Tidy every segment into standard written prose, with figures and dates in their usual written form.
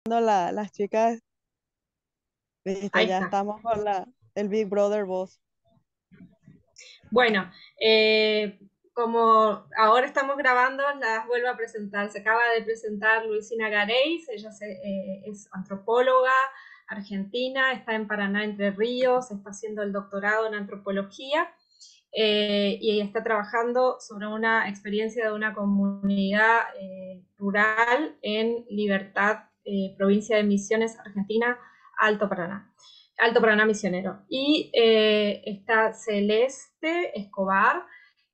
las chicas, listo, Ahí ya está. estamos con el Big Brother Boss. Bueno, como ahora estamos grabando, las vuelvo a presentar. Se acaba de presentar Luisina Gareis, ella es antropóloga argentina, está en Paraná, Entre Ríos, está haciendo el doctorado en antropología y ella está trabajando sobre una experiencia de una comunidad rural en Libertad, provincia de Misiones, Argentina, Alto Paraná. Alto Paraná Misionero. Y está Celeste Escobar.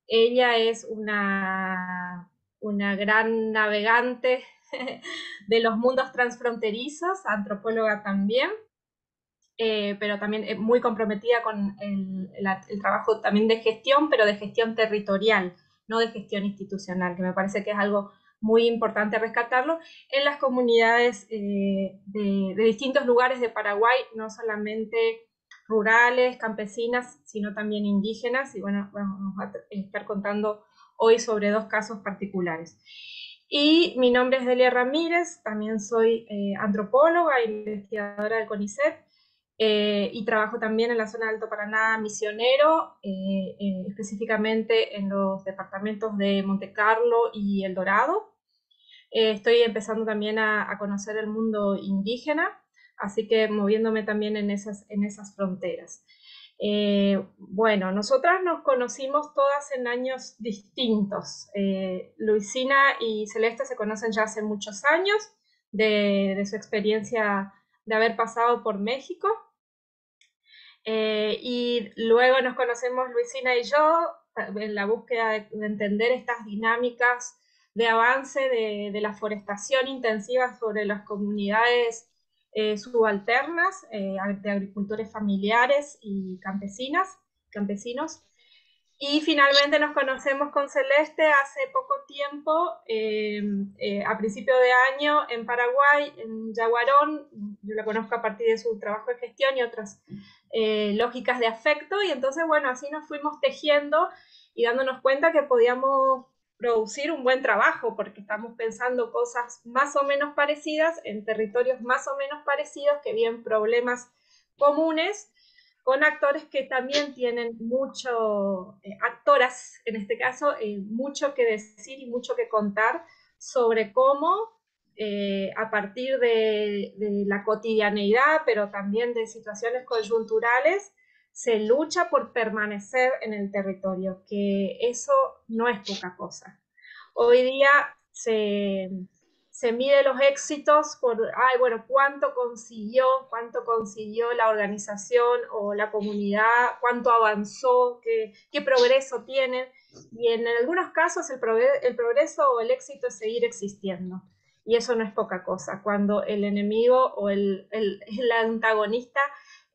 Ella es una gran navegante de los mundos transfronterizos, antropóloga también, pero también muy comprometida con el trabajo también de gestión, pero de gestión territorial, no de gestión institucional, que me parece que es algo muy importante rescatarlo en las comunidades de distintos lugares de Paraguay, no solamente rurales, campesinas, sino también indígenas. Y bueno, vamos a estar contando hoy sobre dos casos particulares. Y mi nombre es Delia Ramírez, también soy antropóloga e investigadora del CONICET, y trabajo también en la zona de Alto Paraná Misionero, específicamente en los departamentos de Monte Carlo y El Dorado. Estoy empezando también a conocer el mundo indígena, así que moviéndome también en esas fronteras. Bueno, nosotras nos conocimos todas en años distintos. Luisina y Celeste se conocen ya hace muchos años de su experiencia de haber pasado por México. Y luego nos conocemos Luisina y yo en la búsqueda de entender estas dinámicas de avance de la forestación intensiva sobre las comunidades subalternas de agricultores familiares y campesinos. Y finalmente nos conocemos con Celeste hace poco tiempo, a principio de año en Paraguay, en Yaguarón. Yo la conozco a partir de su trabajo de gestión y otras lógicas de afecto, y entonces, bueno, así nos fuimos tejiendo y dándonos cuenta que podíamos producir un buen trabajo, porque estamos pensando cosas más o menos parecidas en territorios más o menos parecidos, que bien problemas comunes, con actores que también tienen mucho, actoras en este caso, mucho que decir y mucho que contar sobre cómo a partir de la cotidianeidad, pero también de situaciones coyunturales, se lucha por permanecer en el territorio, que eso no es poca cosa. Hoy día se mide los éxitos por, ay, bueno, cuánto consiguió la organización o la comunidad, cuánto avanzó, qué progreso tienen. Y en algunos casos el progreso o el éxito es seguir existiendo. Y eso no es poca cosa, cuando el enemigo o el antagonista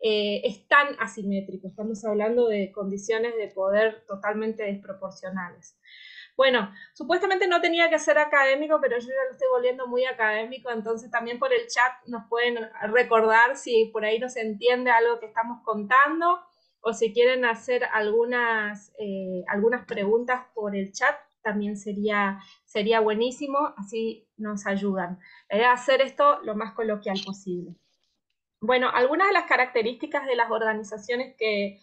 es tan asimétrico. Estamos hablando de condiciones de poder totalmente desproporcionales. Bueno, supuestamente no tenía que ser académico, pero yo ya lo estoy volviendo muy académico, entonces también por el chat nos pueden recordar si por ahí no se entiende algo que estamos contando, o si quieren hacer algunas preguntas por el chat, también sería buenísimo, así nos ayudan. La idea es hacer esto lo más coloquial posible. Bueno, algunas de las características de las organizaciones que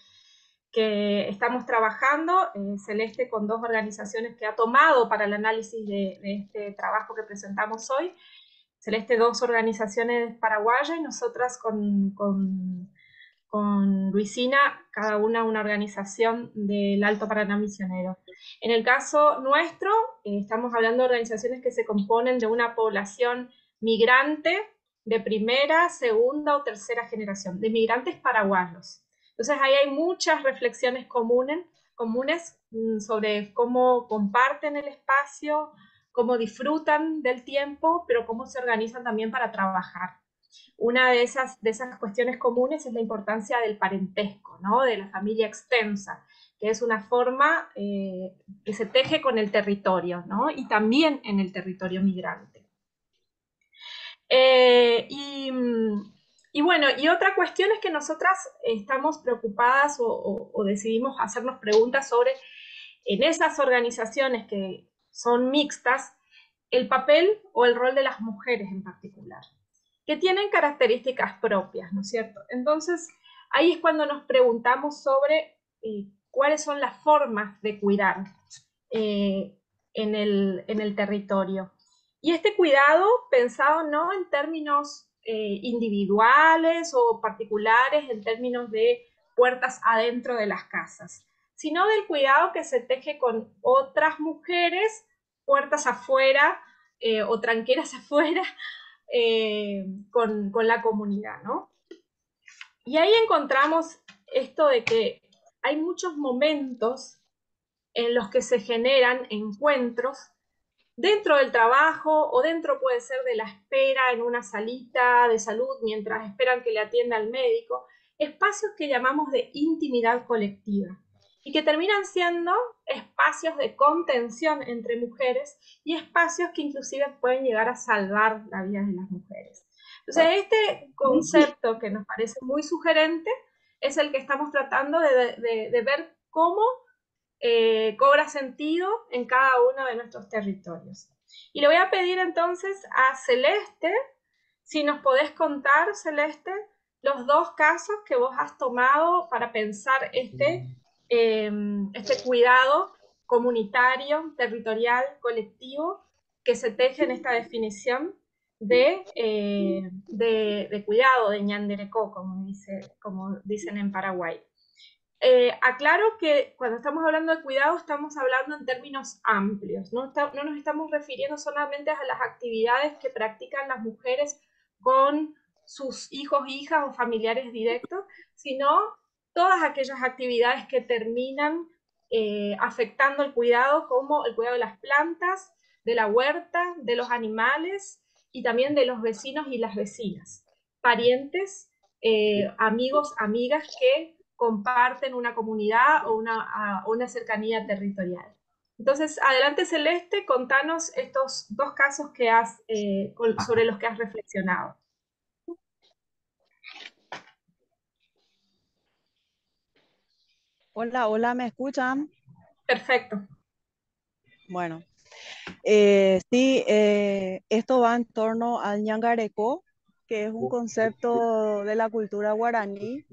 estamos trabajando, Celeste con dos organizaciones que ha tomado para el análisis de este trabajo que presentamos hoy. Celeste, dos organizaciones paraguayas, y nosotras con Luisina, cada una organización del Alto Paraná Misionero. En el caso nuestro, estamos hablando de organizaciones que se componen de una población migrante de primera, segunda o tercera generación, de migrantes paraguayos. Entonces ahí hay muchas reflexiones comunes sobre cómo comparten el espacio, cómo disfrutan del tiempo, pero cómo se organizan también para trabajar. Una de esas cuestiones comunes es la importancia del parentesco, ¿no? De la familia extensa, que es una forma que se teje con el territorio, ¿no? Y también en el territorio migrante. Eh, y, y bueno, y otra cuestión es que nosotras estamos preocupadas o decidimos hacernos preguntas sobre, en esas organizaciones que son mixtas, el papel o el rol de las mujeres en particular. que tienen características propias, ¿no es cierto? Entonces, ahí es cuando nos preguntamos sobre cuáles son las formas de cuidar eh, en el territorio. Y este cuidado pensado no en términos individuales o particulares, en términos de puertas adentro de las casas, sino del cuidado que se teje con otras mujeres, puertas afuera o tranqueras afuera, con la comunidad, ¿no? Y ahí encontramos esto de que hay muchos momentos en los que se generan encuentros dentro del trabajo o dentro puede ser de la espera en una salita de salud mientras esperan que le atienda el médico, espacios que llamamos de intimidad colectiva y que terminan siendo espacios de contención entre mujeres y espacios que inclusive pueden llegar a salvar la vida de las mujeres. Entonces, este concepto que nos parece muy sugerente es el que estamos tratando de ver cómo cobra sentido en cada uno de nuestros territorios. Y le voy a pedir entonces a Celeste, si nos podés contar, Celeste, los dos casos que vos has tomado para pensar este cuidado comunitario, territorial, colectivo, que se teje en esta definición de cuidado, de ñanderecó, como dicen en Paraguay. Aclaro que cuando estamos hablando de cuidado estamos hablando en términos amplios, no nos estamos refiriendo solamente a las actividades que practican las mujeres con sus hijos, hijas o familiares directos, sino todas aquellas actividades que terminan afectando el cuidado, como el cuidado de las plantas, de la huerta, de los animales y también de los vecinos y las vecinas, parientes, amigos, amigas que comparten una comunidad o una cercanía territorial. Entonces, adelante Celeste, contanos estos dos casos que sobre los que has reflexionado. Hola, hola, ¿me escuchan? Perfecto. Bueno, sí, esto va en torno al ñangareco, que es un concepto de la cultura guaraní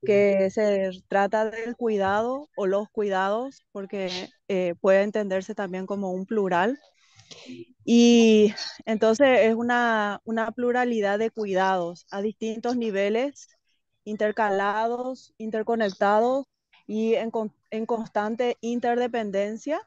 que se trata del cuidado o los cuidados, porque puede entenderse también como un plural. Y entonces es una pluralidad de cuidados a distintos niveles, intercalados, interconectados y en constante interdependencia.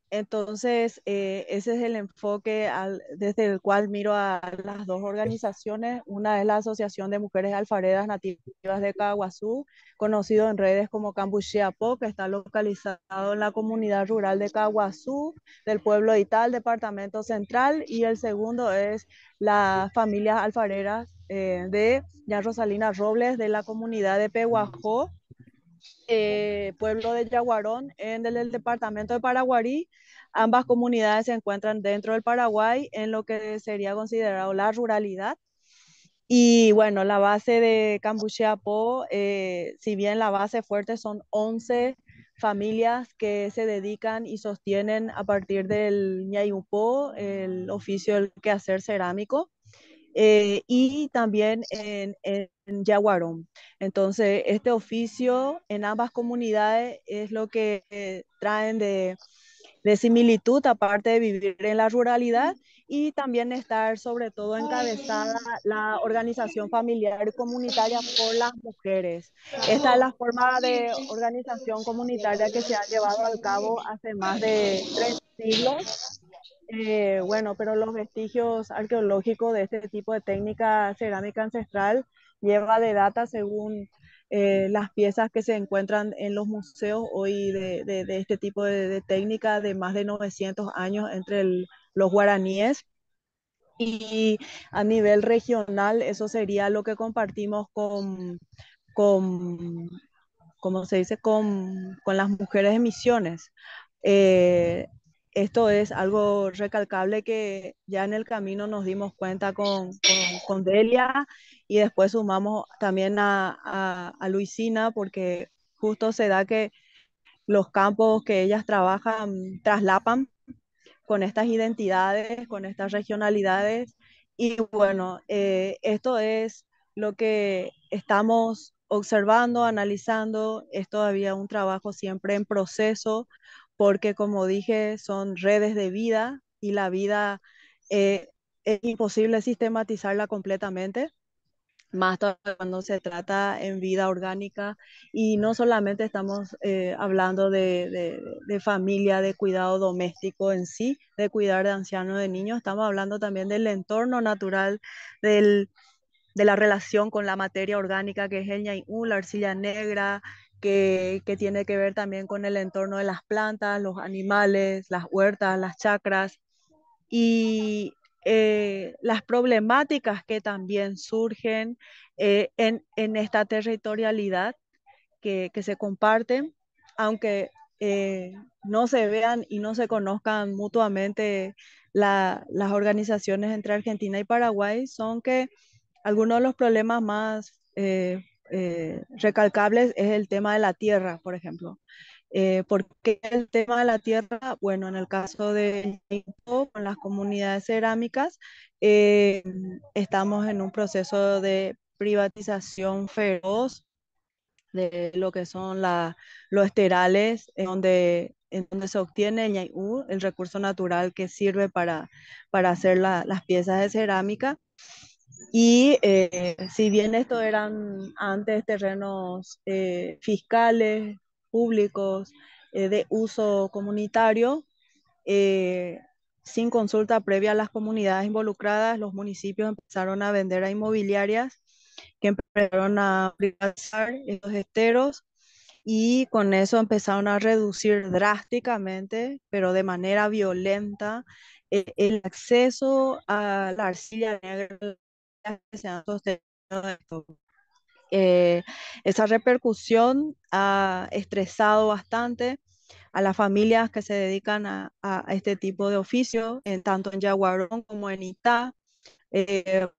Entonces, ese es el enfoque desde el cual miro a las dos organizaciones. Una es la Asociación de Mujeres Alfaredas Nativas de Caguazú, conocido en redes como Cambuchiapo, que está localizado en la comunidad rural de Caguazú, del pueblo de Ital, departamento central. Y el segundo es las familias alfareras de Ya Rosalina Robles, de la comunidad de Pehuajó, pueblo de Yaguarón, en el departamento de Paraguarí. Ambas comunidades se encuentran dentro del Paraguay en lo que sería considerado la ruralidad. Y bueno, la base de Cambuchiapo, si bien la base fuerte son 11 familias que se dedican y sostienen a partir del ñayupó el oficio del quehacer cerámico, y también en Yaguarón. Entonces, este oficio en ambas comunidades es lo que traen de similitud, aparte de vivir en la ruralidad y también estar sobre todo encabezada la organización familiar y comunitaria por las mujeres. Esta es la forma de organización comunitaria que se ha llevado a cabo hace más de 3 siglos. Bueno, pero los vestigios arqueológicos de este tipo de técnica cerámica ancestral lleva de data según las piezas que se encuentran en los museos hoy de este tipo de técnica de más de 900 años entre los guaraníes. Y a nivel regional, eso sería lo que compartimos con ¿cómo se dice?, con las mujeres de Misiones. Eh, Esto es algo recalcable que ya en el camino nos dimos cuenta con Delia, y después sumamos también a Luisina, porque justo se da que los campos que ellas trabajan traslapan con estas identidades, con estas regionalidades, Y bueno, esto es lo que estamos observando, analizando. Es todavía un trabajo siempre en proceso, porque como dije, son redes de vida y la vida es imposible sistematizarla completamente, más todavía cuando se trata en vida orgánica. Y no solamente estamos hablando de familia, de cuidado doméstico en sí, de cuidar de ancianos, de niños, estamos hablando también del entorno natural, del, de la relación con la materia orgánica que es el ñañú, la arcilla negra, que tiene que ver también con el entorno de las plantas, los animales, las huertas, las chacras y las problemáticas que también surgen en esta territorialidad que se comparten, aunque no se vean y no se conozcan mutuamente las organizaciones entre Argentina y Paraguay, son que algunos de los problemas más recalcables es el tema de la tierra, por ejemplo. ¿Por qué el tema de la tierra? Bueno, en el caso de Ñeembucú, con las comunidades cerámicas, eh, estamos en un proceso de privatización feroz de lo que son los esterales, en donde se obtiene el ñañú, el recurso natural que sirve para hacer las piezas de cerámica. Y si bien esto eran antes terrenos fiscales, públicos, de uso comunitario, eh, sin consulta previa a las comunidades involucradas, los municipios empezaron a vender a inmobiliarias que empezaron a privatizar estos esteros y con eso empezaron a reducir drásticamente, pero de manera violenta, el acceso a la arcilla negra que se han sostenido de esto. Eh, Esa repercusión ha estresado bastante a las familias que se dedican a este tipo de oficio, tanto en Yaguarón como en Itá,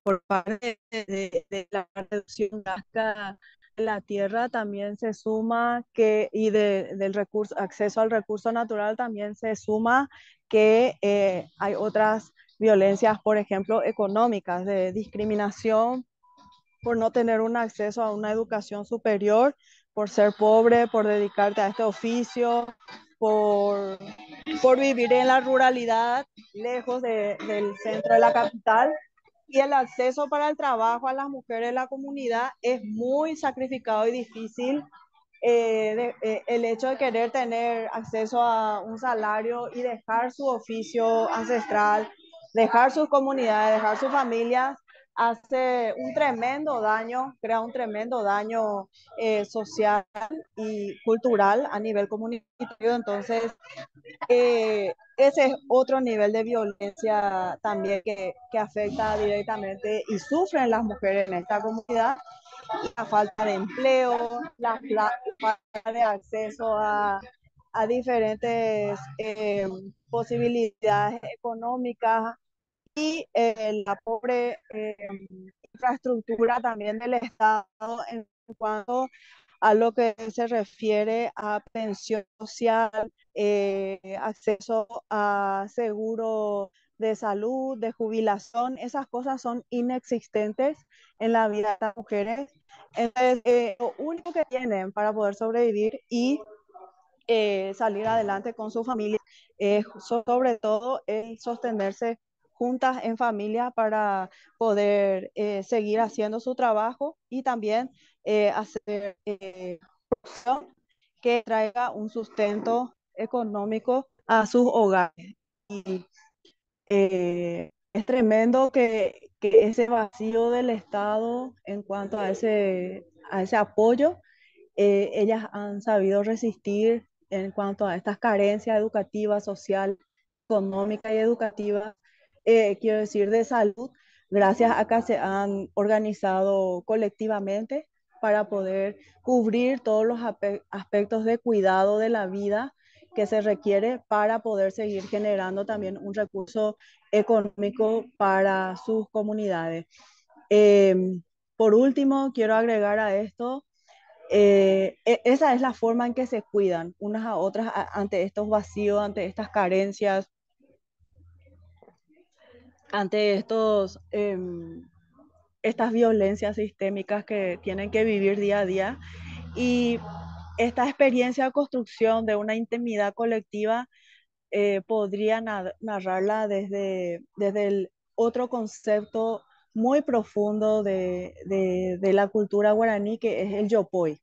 por parte de la reducción drástica de la tierra también se suma que, y del recurso, acceso al recurso natural también se suma que hay otras violencias, por ejemplo, económicas, de discriminación por no tener un acceso a una educación superior, por ser pobre, por dedicarte a este oficio, por, por vivir en la ruralidad, lejos del centro de la capital. Y el acceso para el trabajo a las mujeres de la comunidad es muy sacrificado y difícil. El hecho de querer tener acceso a un salario y dejar su oficio ancestral, dejar sus comunidades, dejar sus familias, hace un tremendo daño, crea un tremendo daño social y cultural a nivel comunitario. Entonces, ese es otro nivel de violencia también que afecta directamente y sufren las mujeres en esta comunidad, la falta de empleo, la falta de acceso a diferentes posibilidades económicas y la pobre infraestructura también del Estado en cuanto a lo que se refiere a pensión social, acceso a seguro de salud, de jubilación. Esas cosas son inexistentes en la vida de estas mujeres. Entonces, lo único que tienen para poder sobrevivir y salir adelante con su familia, sobre todo el sostenerse juntas en familia para poder seguir haciendo su trabajo y también hacer que traiga un sustento económico a sus hogares. Y es tremendo que ese vacío del Estado en cuanto a ese apoyo, ellas han sabido resistir en cuanto a estas carencias educativas, social, económica y educativa, quiero decir, de salud, gracias a que se han organizado colectivamente para poder cubrir todos los aspectos de cuidado de la vida que se requiere para poder seguir generando también un recurso económico para sus comunidades. Eh, por último, quiero agregar a esto esa es la forma en que se cuidan unas a otras ante estos vacíos, ante estas carencias. ante estas violencias sistémicas que tienen que vivir día a día. Y esta experiencia de construcción de una intimidad colectiva podría narrarla desde el otro concepto muy profundo de la cultura guaraní, que es el yopoy.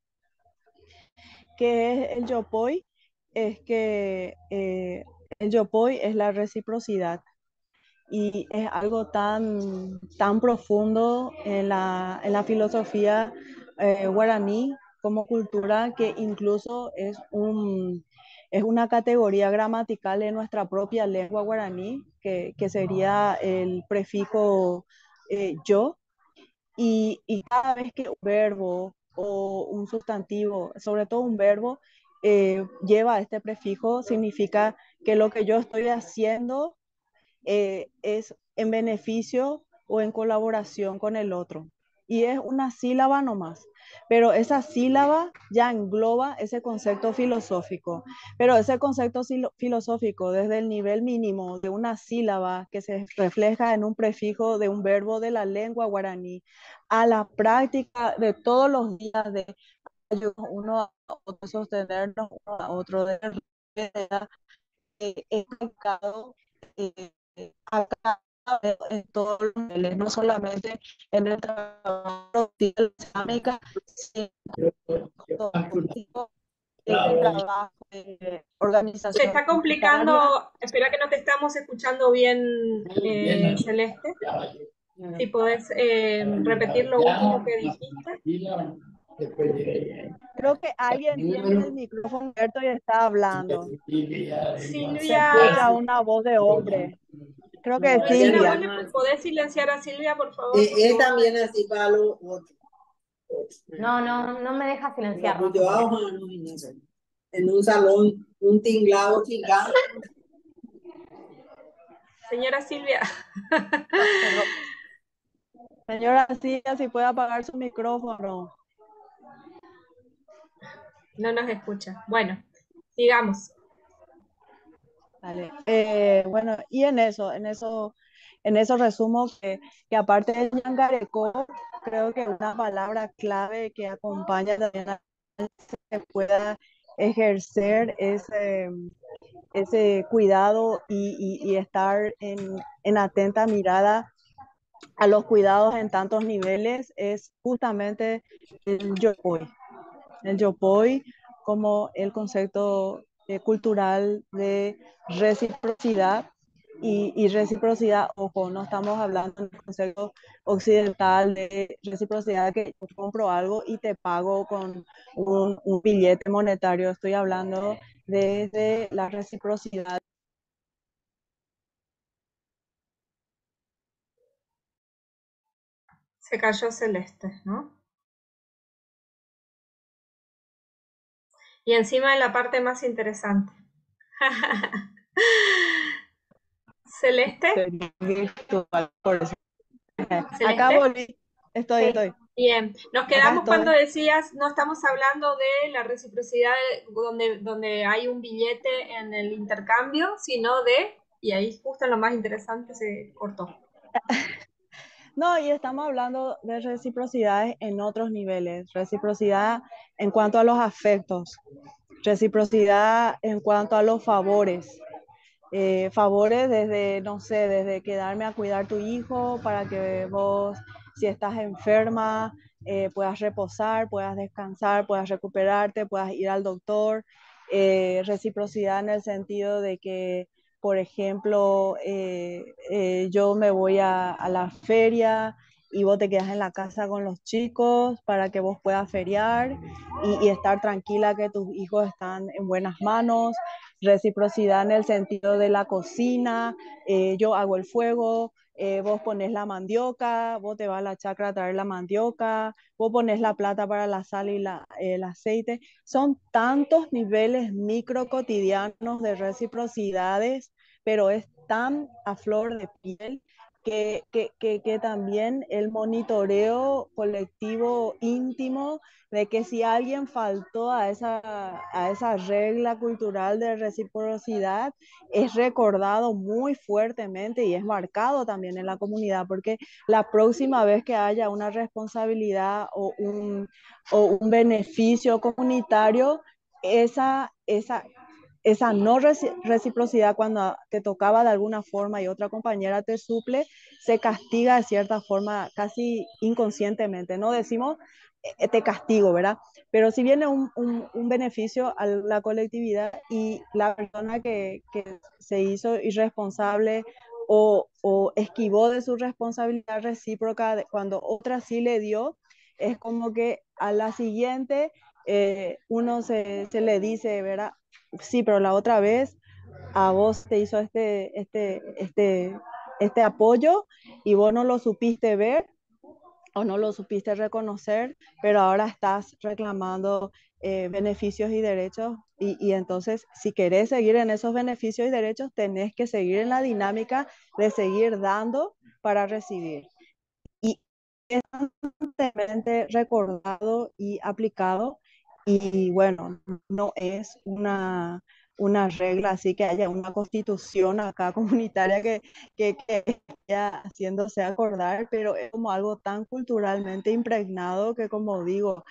¿Qué es el yopoy? Es que el yopoy es la reciprocidad y es algo tan profundo en la filosofía guaraní como cultura, que incluso es una categoría gramatical en nuestra propia lengua guaraní, que sería el prefijo yo, y cada vez que un verbo o un sustantivo, sobre todo un verbo, lleva este prefijo, significa que lo que yo estoy haciendo es en beneficio o en colaboración con el otro. Y es una sílaba nomás, pero esa sílaba ya engloba ese concepto filosófico. Pero ese concepto filosófico, desde el nivel mínimo de una sílaba que se refleja en un prefijo de un verbo de la lengua guaraní, a la práctica de todos los días de ayudarnos uno a otro, sostenernos uno a otro, de enfocado eh, acá en todos los niveles, no solamente en el trabajo de la sino en el trabajo de Se organización está comunitaria. complicando, espera que no te estamos escuchando bien, Celeste. Si podés repetir lo último que dijiste. Creo que alguien tiene el micrófono abierto y está hablando. Se Silvia, escucha una voz de hombre. Creo que es Luisina, ¿vos Silvia. le podés silenciar a Silvia, por favor? Porque Es vos no también así para los otros. No, no, no me deja silenciar, no Pues sé yo por qué. hago en un salón, un tinglado chingado. Señora Silvia. Perdón. Señora Silvia, si puede apagar su micrófono. No nos escucha. Bueno, sigamos. Vale. Bueno, y en eso resumo que aparte del yangareco, creo que una palabra clave que acompaña también a que pueda ejercer ese cuidado y estar en atenta mirada a los cuidados en tantos niveles es justamente el yopoy. El yopoy como el concepto cultural de reciprocidad y reciprocidad, ojo, no estamos hablando del concepto occidental de reciprocidad que yo compro algo y te pago con un billete monetario. Estoy hablando desde la reciprocidad. Se cayó Celeste, ¿no? Y encima en la parte más interesante. Celeste, Virtual, por eso. Acá Celeste. volví, estoy, Sí, Bien, nos acá quedamos cuando estoy. decías, no estamos hablando de la reciprocidad donde hay un billete en el intercambio, sino de, y ahí justo en lo más interesante se cortó. No, y estamos hablando de reciprocidades en otros niveles, reciprocidad en cuanto a los afectos, reciprocidad en cuanto a los favores, favores desde, no sé, desde quedarme a cuidar tu hijo para que vos, si estás enferma, puedas reposar, puedas descansar, puedas recuperarte, puedas ir al doctor. Reciprocidad en el sentido de que, por ejemplo, yo me voy a la feria y vos te quedas en la casa con los chicos para que vos puedas feriar y estar tranquila que tus hijos están en buenas manos. Reciprocidad en el sentido de la cocina, yo hago el fuego, vos pones la mandioca, vos te vas a la chacra a traer la mandioca, vos pones la plata para la sal y el aceite. Son tantos niveles micro cotidianos de reciprocidades, pero es tan a flor de piel que también el monitoreo colectivo íntimo de que si alguien faltó a esa regla cultural de reciprocidad, es recordado muy fuertemente y es marcado también en la comunidad, porque la próxima vez que haya una responsabilidad o un beneficio comunitario, esa no reciprocidad cuando te tocaba de alguna forma y otra compañera te suple, se castiga de cierta forma casi inconscientemente. No decimos te castigo, ¿verdad? Pero si viene un beneficio a la colectividad y la persona que se hizo irresponsable o esquivó de su responsabilidad recíproca cuando otra sí le dio, es como que a la siguiente uno se le dice, ¿verdad? Sí, pero la otra vez a vos te hizo este apoyo y vos no lo supiste ver o no lo supiste reconocer, pero ahora estás reclamando beneficios y derechos y entonces si querés seguir en esos beneficios y derechos, tenés que seguir en la dinámica de seguir dando para recibir. Y es constantemente recordado y aplicado y bueno, no es una regla así que haya una constitución acá comunitaria que esté haciéndose acordar, pero es como algo tan culturalmente impregnado que como digo,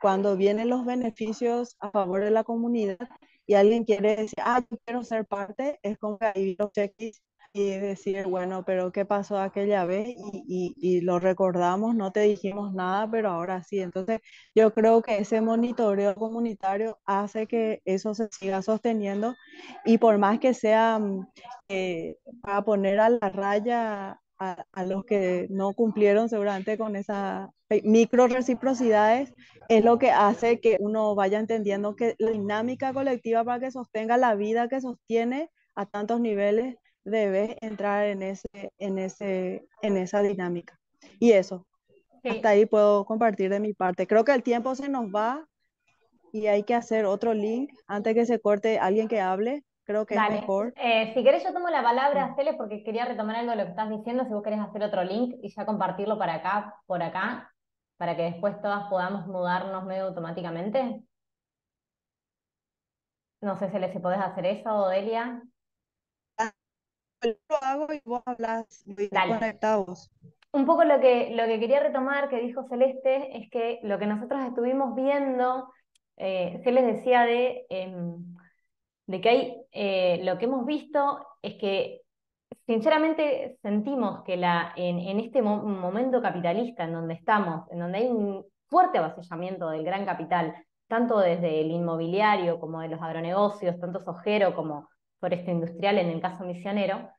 cuando vienen los beneficios a favor de la comunidad y alguien quiere decir, ah, yo quiero ser parte, es como que ahí los checklists y decir, bueno, pero ¿qué pasó aquella vez? Y lo recordamos, no te dijimos nada, pero ahora sí. Entonces, yo creo que ese monitoreo comunitario hace que eso se siga sosteniendo y por más que sea para poner a la raya a los que no cumplieron seguramente con esas micro reciprocidades, es lo que hace que uno vaya entendiendo que la dinámica colectiva para que sostenga la vida que sostiene a tantos niveles debes entrar en esa dinámica. Y eso, hasta Sí, ahí puedo compartir de mi parte. Creo que el tiempo se nos va y hay que hacer otro link antes que se corte alguien que hable. Creo que es dale. mejor. Si querés yo tomo la palabra, Cele, porque quería retomar algo de lo que estás diciendo, si vos querés hacer otro link y ya compartirlo para acá, por acá, para que después todas podamos mudarnos medio automáticamente. No sé, Cele, si podés hacer eso, Delia. Yo lo hago y vos hablas Dale. conectados. Un poco lo que quería retomar que dijo Celeste es que lo que nosotros estuvimos viendo, se les decía de que hay, lo que hemos visto es que sinceramente sentimos que en este momento capitalista en donde estamos, en donde hay un fuerte avasallamiento del gran capital, tanto desde el inmobiliario como de los agronegocios, tanto sojero como foresta industrial en el caso misionero,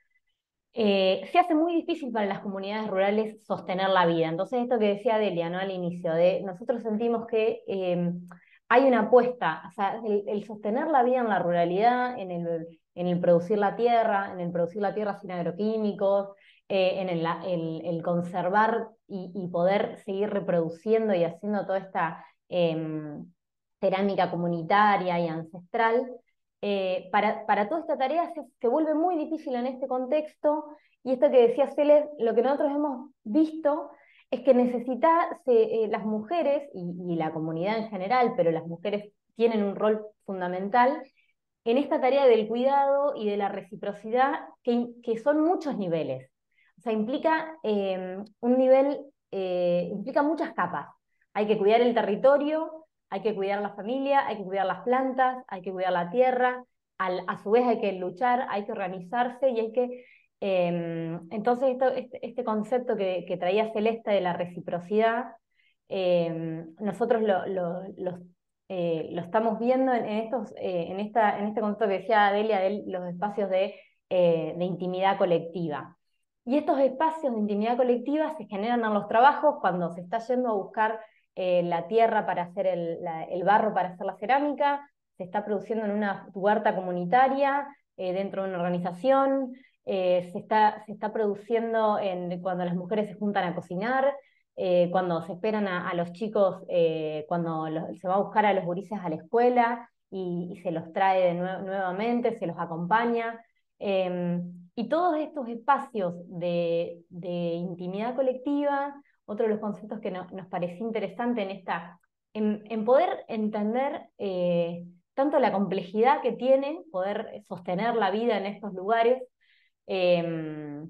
se hace muy difícil para las comunidades rurales sostener la vida. Entonces, esto que decía Delia, ¿no? Al inicio, de nosotros sentimos que hay una apuesta, o sea, el sostener la vida en la ruralidad, en el producir la tierra, en el producir la tierra sin agroquímicos, en el conservar y poder seguir reproduciendo y haciendo toda esta cerámica comunitaria y ancestral, para toda esta tarea se vuelve muy difícil en este contexto, y esto que decía Celes, lo que nosotros hemos visto es que las mujeres y la comunidad en general, pero las mujeres tienen un rol fundamental en esta tarea del cuidado y de la reciprocidad, que son muchos niveles. O sea, implica un nivel, implica muchas capas. Hay que cuidar el territorio, hay que cuidar la familia, hay que cuidar las plantas, hay que cuidar la tierra, a su vez hay que luchar, hay que organizarse y hay que... entonces, este concepto que traía Celeste de la reciprocidad, nosotros lo estamos viendo en este concepto que decía Adelia de los espacios de intimidad colectiva. Y estos espacios de intimidad colectiva se generan en los trabajos cuando se está yendo a buscar la tierra para hacer el barro para hacer la cerámica, se está produciendo en una huerta comunitaria, dentro de una organización, se está produciendo cuando las mujeres se juntan a cocinar, cuando se esperan a los chicos, cuando se va a buscar a los gurises a la escuela y se los trae nuevamente, se los acompaña. Y todos estos espacios de intimidad colectiva, otro de los conceptos que nos pareció interesante en poder entender tanto la complejidad que tiene poder sostener la vida en estos lugares, eh,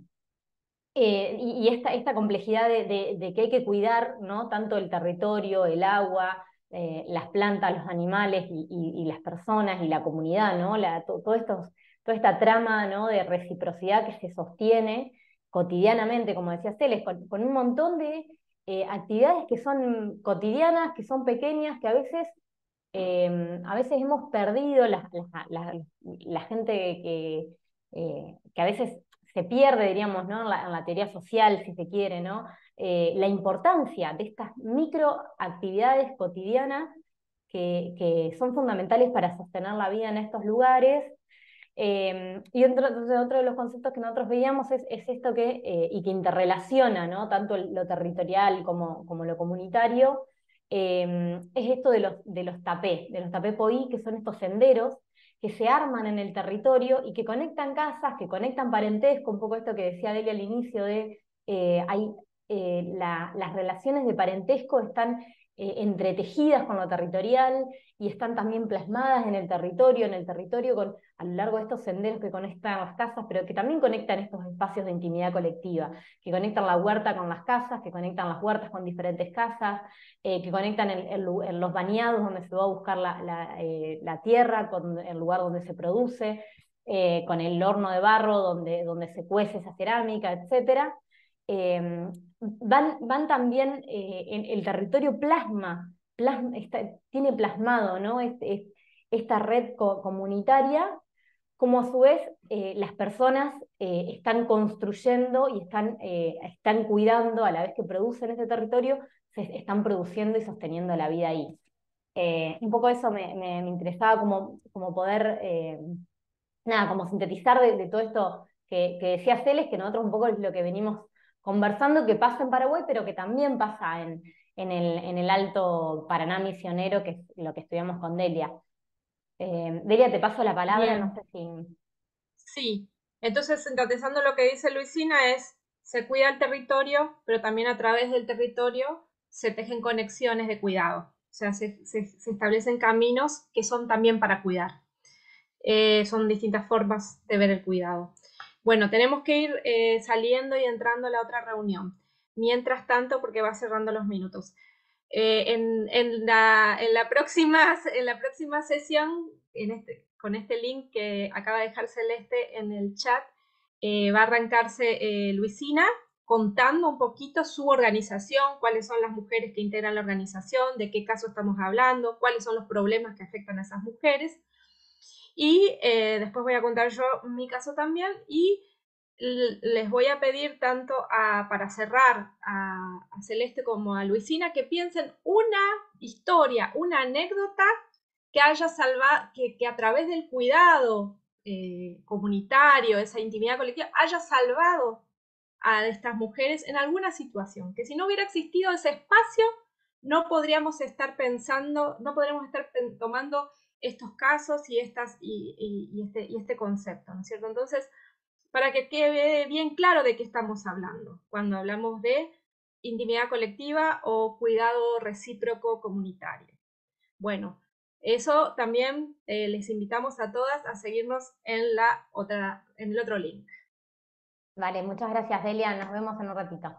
y esta complejidad de que hay que cuidar, ¿no? Tanto el territorio, el agua, las plantas, los animales y las personas y la comunidad, ¿no? Toda esta trama, ¿no? De reciprocidad que se sostiene cotidianamente, como decía Celes, con un montón de actividades que son cotidianas, que son pequeñas, que a veces hemos perdido la gente que a veces se pierde, diríamos, ¿no? En la teoría social, si se quiere, ¿no? La importancia de estas microactividades cotidianas que son fundamentales para sostener la vida en estos lugares. Y otro de los conceptos que nosotros veíamos es esto y que interrelaciona, ¿no? Tanto lo territorial como lo comunitario, es esto de los tapé poí, que son estos senderos que se arman en el territorio y que conectan casas, que conectan parentesco, un poco esto que decía Delia al inicio las relaciones de parentesco están entretejidas con lo territorial y están también plasmadas en el territorio a lo largo de estos senderos que conectan las casas, pero que también conectan estos espacios de intimidad colectiva, que conectan la huerta con las casas, que conectan las huertas con diferentes casas, que conectan los bañados donde se va a buscar la tierra con el lugar donde se produce, con el horno de barro donde se cuece esa cerámica, etc. Van también, el territorio tiene plasmado, ¿no? Esta red comunitaria, como a su vez las personas están construyendo y están cuidando, a la vez que producen ese territorio, se están produciendo y sosteniendo la vida ahí. Un poco eso me interesaba como poder, nada, como sintetizar de todo esto que decía Celes, que nosotros un poco es lo que venimos conversando, que pasa en Paraguay, pero que también pasa en el Alto Paraná Misionero, que es lo que estudiamos con Delia. Delia, te paso la palabra, no Bien, sé si... sí. Entonces, sintetizando lo que dice Luisina se cuida el territorio, pero también a través del territorio se tejen conexiones de cuidado. O sea, se establecen caminos que son también para cuidar. Son distintas formas de ver el cuidado. Bueno, tenemos que ir saliendo y entrando a la otra reunión. Mientras tanto, porque va cerrando los minutos. En la próxima sesión, con este link que acaba de dejar Celeste en el chat, va a arrancarse Luisina contando un poquito su organización, cuáles son las mujeres que integran la organización, de qué caso estamos hablando, cuáles son los problemas que afectan a esas mujeres. Y después voy a contar yo mi caso también y les voy a pedir tanto para cerrar a Celeste como a Luisina que piensen una historia, una anécdota que haya salvado, que a través del cuidado comunitario, esa intimidad colectiva, haya salvado a estas mujeres en alguna situación, que si no hubiera existido ese espacio, no podríamos estar pensando, no podríamos estar tomando estos casos y este concepto, ¿no es cierto? Entonces, para que quede bien claro de qué estamos hablando cuando hablamos de intimidad colectiva o cuidado recíproco comunitario. Bueno, eso también les invitamos a todas a seguirnos en el otro link. Vale, muchas gracias, Delia, nos vemos en un ratito.